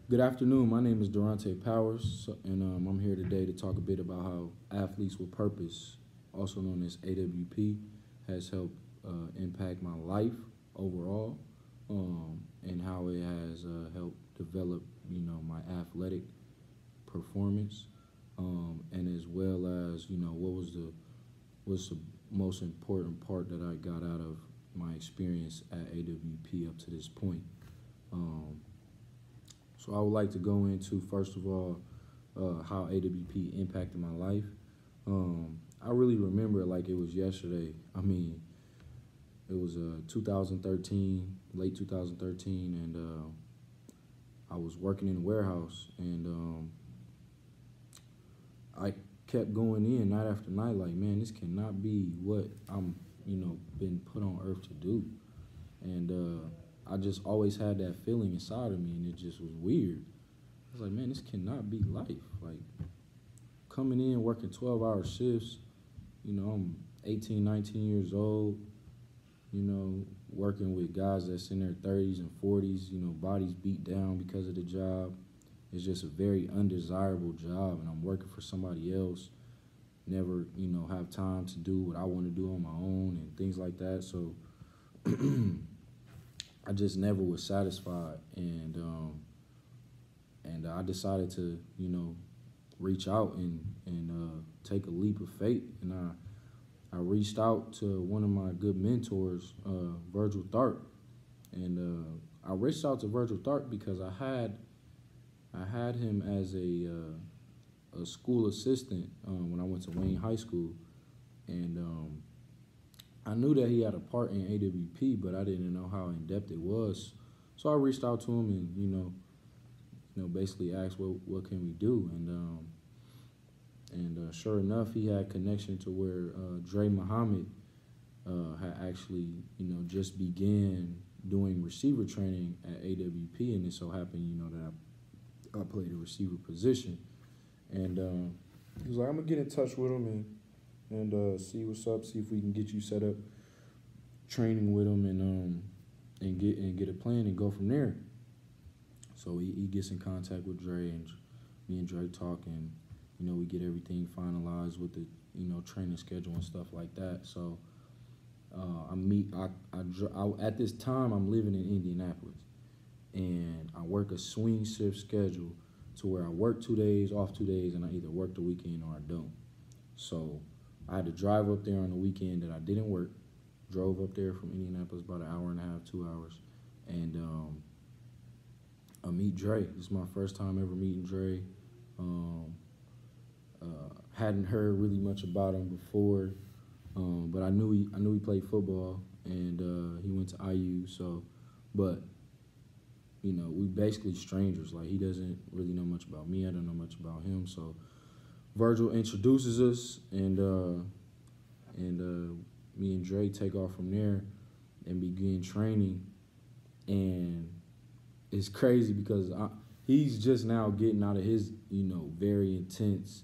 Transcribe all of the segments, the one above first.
Good afternoon. My name is Daronte Powers, and I'm here today to talk a bit about how Athletes with Purpose, also known as AWP, has helped impact my life overall, and how it has helped develop, my athletic performance, and as well as, what's the most important part that I got out of my experience at AWP up to this point. Um, So I would like to go into, first of all, how AWP impacted my life. I really remember it like it was yesterday. I mean, it was 2013, late 2013, and I was working in a warehouse, and I kept going in night after night like, man, this cannot be what I'm, been put on earth to do. And I just always had that feeling inside of me, and it just was weird. I was like, man, this cannot be life. Like, coming in, working 12-hour shifts, I'm 18, 19 years old, working with guys that's in their 30s and 40s, bodies beat down because of the job. It's just a very undesirable job, and I'm working for somebody else. Never, have time to do what I want to do on my own and things like that. So I just never was satisfied, and I decided to, reach out and take a leap of faith. And I reached out to one of my good mentors, Virgil Tharp, and I reached out to Virgil Tharp because I had him as a school assistant when I went to Wayne High School, and I knew that he had a part in AWP, but I didn't know how in depth it was. So I reached out to him and basically asked what can we do, and sure enough, he had connection to where Dre Muhammad had actually just began doing receiver training at AWP, and it so happened that I played a receiver position, and he was like, I'm gonna get in touch with him and see what's up, see if we can get you set up training with him and get a plan and go from there. So he gets in contact with Dre, and me and Dre talk, and we get everything finalized with the training schedule and stuff like that. So at this time I'm living in Indianapolis, and I work a swing shift schedule to where I work 2 days, off 2 days, and I either work the weekend or I don't. So I had to drive up there on the weekend that I didn't work. Drove up there from Indianapolis about an hour and a half, 2 hours, and I meet Dre. This is my first time ever meeting Dre. Hadn't heard really much about him before, but I knew he played football, and he went to IU. So, but we basically strangers. Like, he doesn't really know much about me. I don't know much about him. So Virgil introduces us, and me and Dre take off from there and begin training. And it's crazy because he's just now getting out of his, very intense,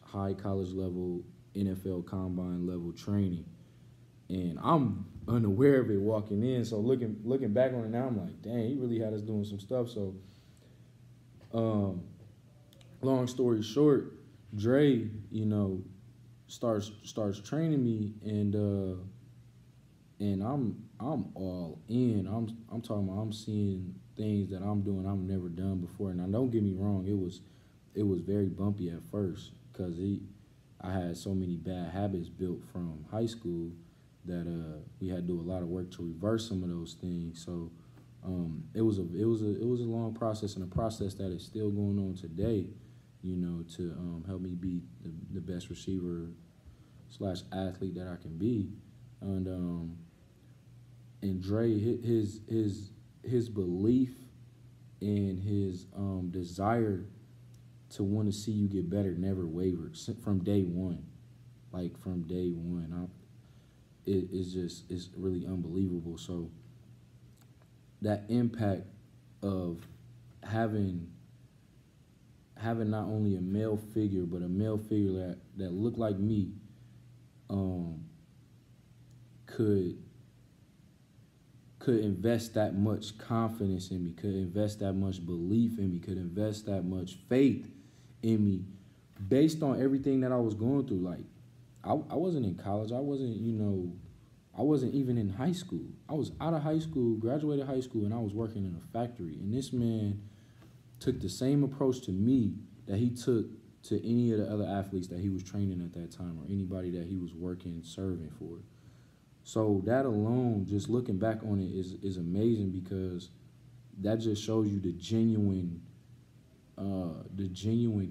high college level, NFL combine level training. And I'm unaware of it walking in. So looking back on it now, I'm like, dang, he really had us doing some stuff. So long story short, Dre, starts training me, and I'm all in. I'm talking about, I'm seeing things that I'm doing I've never done before. And now, don't get me wrong, it was very bumpy at first because I had so many bad habits built from high school that we had to do a lot of work to reverse some of those things. So it was a long process, and a process that is still going on today, to help me be the best receiver / athlete that I can be. And Dre, his belief and his desire to want to see you get better never wavered from day one. Like, from day one, it's really unbelievable. So that impact of having not only a male figure, but a male figure that looked like me, could could invest that much confidence in me, could invest that much belief in me, could invest that much faith in me based on everything that I was going through. Like, I wasn't in college. I wasn't, I wasn't even in high school. I was out of high school, graduated high school, and I was working in a factory. And this man took the same approach to me that he took to any of the other athletes that he was training at that time or anybody that he was working, serving for. So that alone, just looking back on it, is amazing, because that just shows you the genuine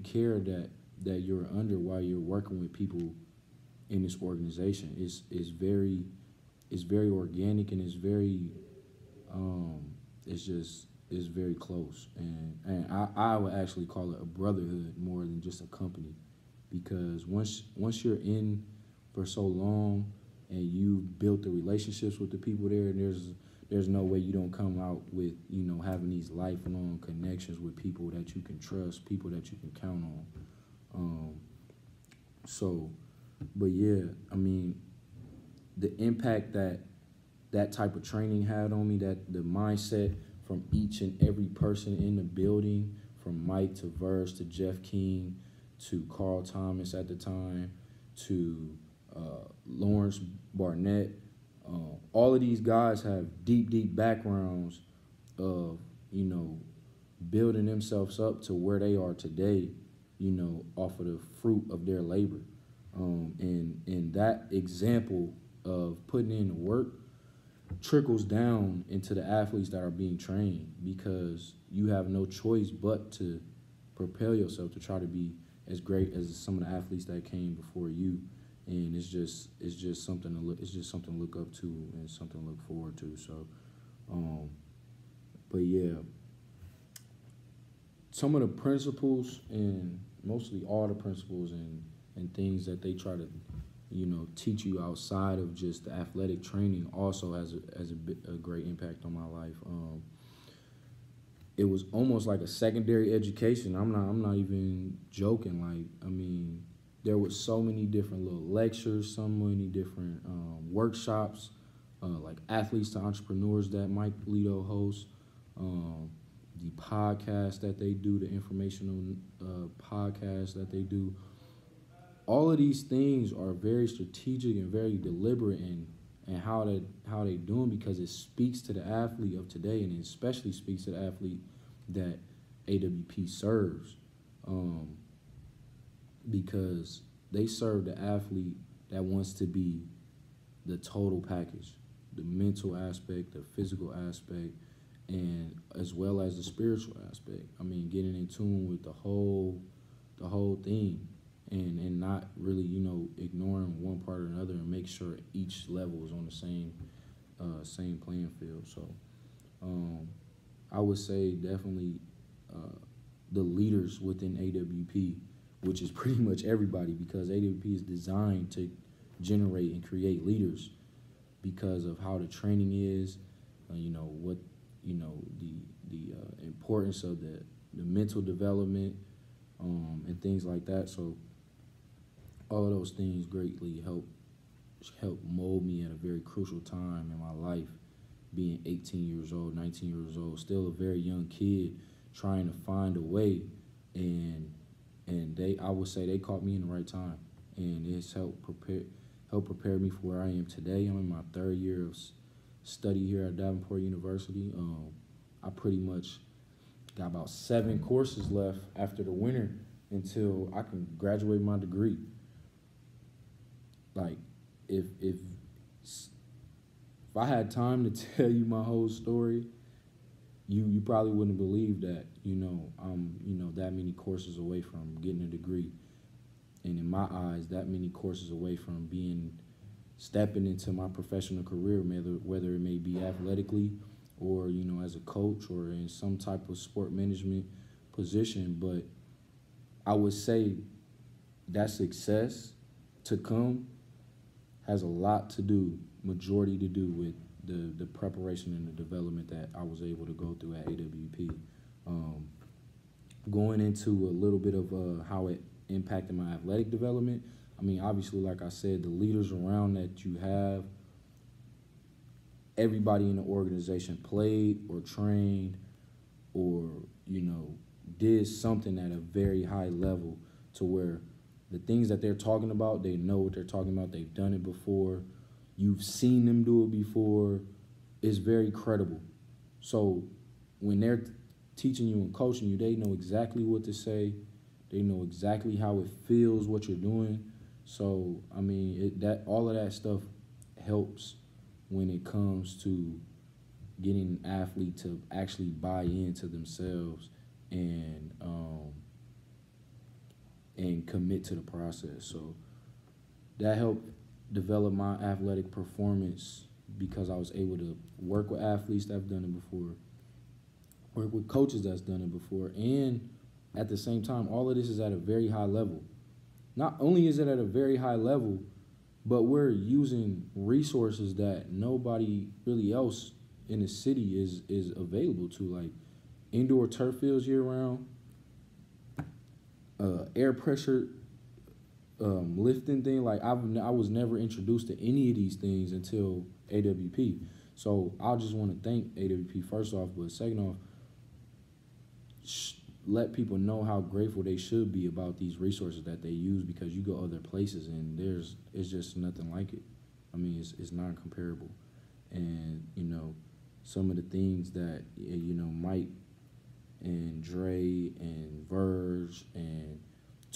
care that you're under while you're working with people in this organization. Is very organic, and it's very close, and I would actually call it a brotherhood more than just a company, because once you're in for so long and you built the relationships with the people there, and there's no way you don't come out with having these lifelong connections with people that you can trust, people that you can count on. But yeah, I mean, the impact that type of training had on me, that the mindset from each and every person in the building, from Mike to Verse to Jeff King to Carl Thomas at the time to Lawrence Barnett, all of these guys have deep backgrounds of building themselves up to where they are today, off of the fruit of their labor. And that example of putting in the work trickles down into the athletes that are being trained, because you have no choice but to propel yourself to try to be as great as some of the athletes that came before you. And it's just something to look up to and something to look forward to. So, but yeah, some of the principles, and mostly all the principles and things that they try to teach you outside of just the athletic training also has a great impact on my life. It was almost like a secondary education. I'm not even joking. Like, I mean, there was so many different little lectures, so many different workshops, like Athletes to Entrepreneurs that Mike Lito hosts, the podcast that they do, the informational podcast that they do. All of these things are very strategic and very deliberate in how they do them, because it speaks to the athlete of today, and it especially speaks to the athlete that AWP serves, because they serve the athlete that wants to be the total package, the mental aspect, the physical aspect, and as well as the spiritual aspect. I mean, getting in tune with the whole thing. And not really, ignoring one part or another, and make sure each level is on the same playing field. So I would say definitely the leaders within AWP, which is pretty much everybody, because AWP is designed to generate and create leaders because of how the training is, what the importance of the mental development, and things like that. So all of those things greatly help mold me at a very crucial time in my life, being 18 years old, 19 years old, still a very young kid trying to find a way, and I would say they caught me in the right time, and it's helped prepare me for where I am today. I'm in my third year of study here at Davenport University. I pretty much got about 7 courses left after the winter until I can graduate my degree. Like, if I had time to tell you my whole story, you probably wouldn't believe that, I'm, that many courses away from getting a degree. And in my eyes, that many courses away from stepping into my professional career, whether it may be athletically or, as a coach or in some type of sport management position. But I would say that success to come has a lot to do, majority to do with the preparation and the development that I was able to go through at AWP. Going into a little bit of how it impacted my athletic development, I mean, obviously, like I said, the leaders around that you have everybody in the organization played or trained or, did something at a very high level to where the things that they're talking about, they know what they're talking about. They've done it before. You've seen them do it before. It's very credible. So when they're teaching you and coaching you, they know exactly what to say. They know exactly how it feels, what you're doing. So, I mean, that all of that stuff helps when it comes to getting an athlete to actually buy into themselves and commit to the process. So that helped develop my athletic performance because I was able to work with athletes that have done it before, work with coaches that's done it before, and at the same time, all of this is at a very high level. Not only is it at a very high level, but we're using resources that nobody really else in the city is available to, like indoor turf fields year round, air pressure lifting thing. Like I was never introduced to any of these things until AWP. So I just want to thank AWP first off, but second off, let people know how grateful they should be about these resources that they use, because you go other places and it's just nothing like it. I mean, it's non-comparable. And, some of the things that, Mike and Dre and Verge and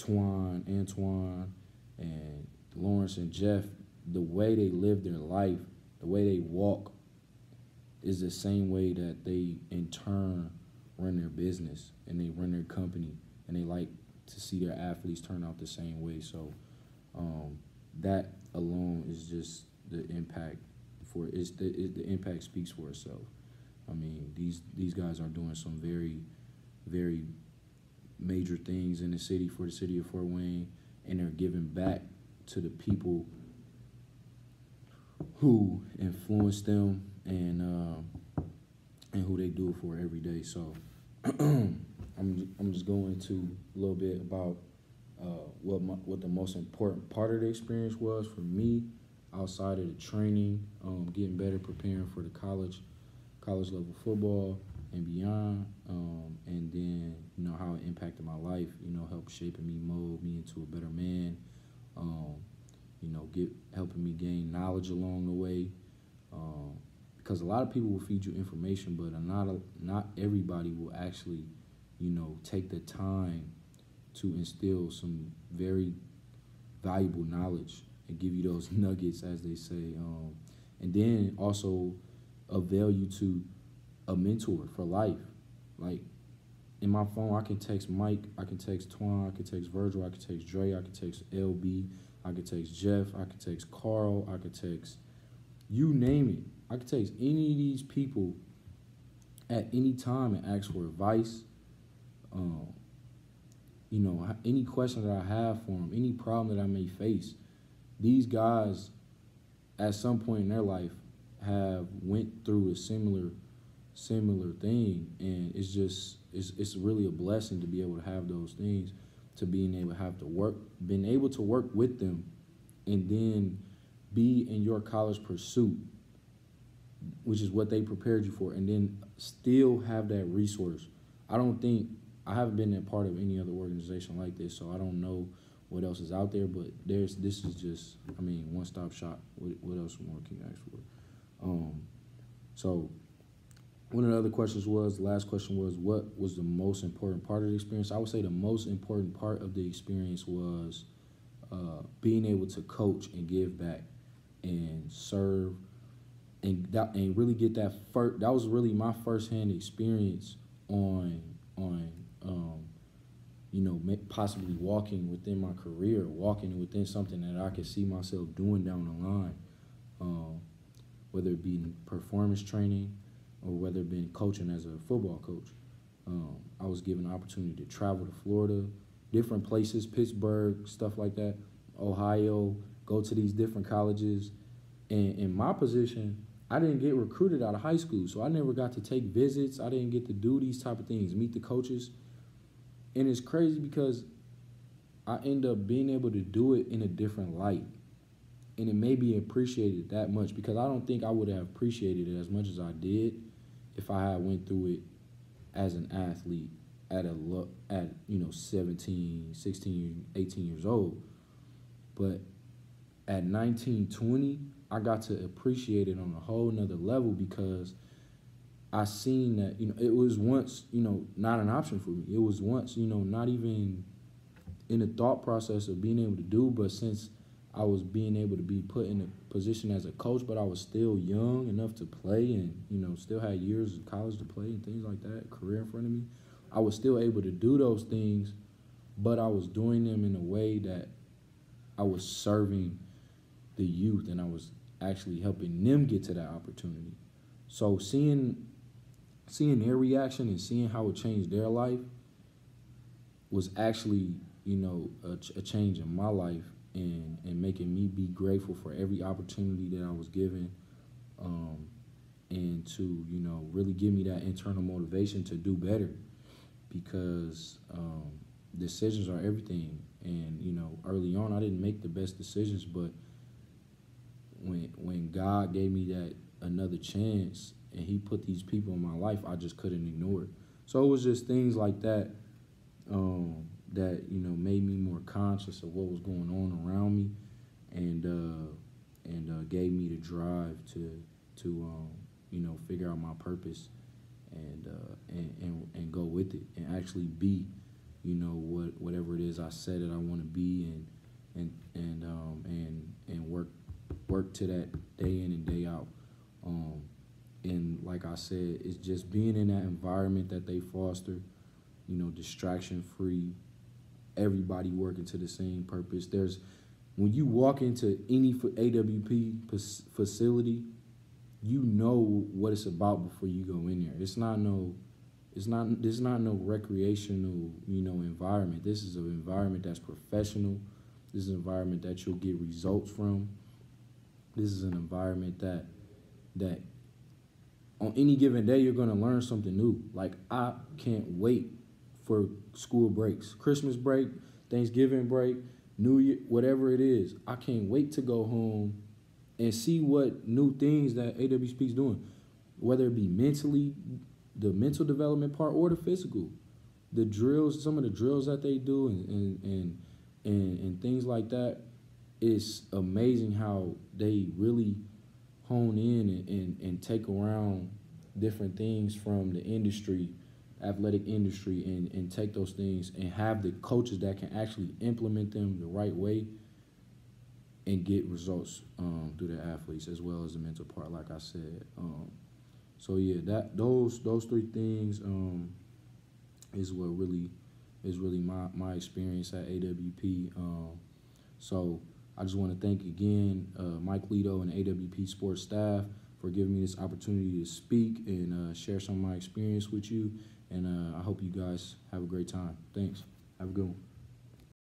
Antoine and Lawrence and Jeff, the way they live their life, the way they walk is the same way that they in turn run their business and they run their company, and they like to see their athletes turn out the same way. So that alone is just the impact the impact speaks for itself. I mean, these guys are doing some very, very major things in the city for the city of Fort Wayne, and they're giving back to the people who influence them and who they do it for every day. So I'm just going to a little bit about what the most important part of the experience was for me outside of the training, getting better, preparing for the college level football and beyond, and then how it impacted my life, helped shaping me, mold me into a better man, helping me gain knowledge along the way, because a lot of people will feed you information, but not everybody will actually take the time to instill some very valuable knowledge and give you those nuggets, as they say, and then also avail you to a mentor for life. Like in my phone, I can text Mike, I can text Twan, I can text Virgil, I can text Dre, I can text LB, I can text Jeff, I can text Carl, I can text you name it. I can text any of these people at any time and ask for advice. Any question that I have for them, any problem that I may face. These guys, at some point in their life, have went through a similar thing, and it's really a blessing to be able to have those things, to being able to work with them, and then be in your college pursuit, which is what they prepared you for, and then still have that resource. I haven't been a part of any other organization like this, so I don't know what else is out there, but this is just, one-stop shop. What else more can you ask for? So one of the other questions the last question was, what was the most important part of the experience? I would say the most important part of the experience was being able to coach and give back and serve and really get that that was really my firsthand experience on possibly walking within my career, walking within something that I could see myself doing down the line, whether it be performance training or whether it be coaching as a football coach. I was given the opportunity to travel to Florida, different places, Pittsburgh, stuff like that, Ohio, go to these different colleges. And in my position, I didn't get recruited out of high school, so I never got to take visits. I didn't get to do these type of things, meet the coaches. And it's crazy because I end up being able to do it in a different light. and it made me appreciate it that much, because I don't think I would have appreciated it as much as I did if I had went through it as an athlete at 17, 16, 18 years old. But at 19, 20, I got to appreciate it on a whole nother level, because I seen that, it was once, not an option for me. It was once, not even in the thought process of being able to do, but since I was being able to be put in a position as a coach, but I was still young enough to play and, still had years of college to play and things like that, career in front of me, I was still able to do those things, but I was doing them in a way that I was serving the youth, and I was actually helping them get to that opportunity. So seeing their reaction and seeing how it changed their life was actually, a change in my life, and making me be grateful for every opportunity that I was given, and to, really give me that internal motivation to do better, because decisions are everything. And, early on I didn't make the best decisions, but when God gave me that another chance and he put these people in my life, I just couldn't ignore it. So it was just things like that that made me more conscious of what was going on around me, and gave me the drive to figure out my purpose, and go with it, and actually be whatever it is I said that I want to be, and work to that day in and day out. And like I said, it's just being in that environment that they foster, distraction free, everybody working to the same purpose. When you walk into any AWP facility, you know what it's about before you go in there. It's not no recreational, environment. This is an environment that's professional. This is an environment that you'll get results from. This is an environment that on any given day you're gonna learn something new. Like, I can't wait for school breaks, Christmas break, Thanksgiving break, New Year, whatever it is. I can't wait to go home and see what new things that AWP is doing, whether it be mentally, the mental development part, or the physical, the drills, some of the drills that they do, and things like that. It's amazing how they really hone in and take around different things from the industry, athletic industry, and take those things and have the coaches that can actually implement them the right way and get results through the athletes, as well as the mental part, like I said. So yeah, those three things is what really my experience at AWP. So I just want to thank again Mike Lito and AWP Sports staff for giving me this opportunity to speak and share some of my experience with you. And I hope you guys have a great time. Thanks. Have a good one.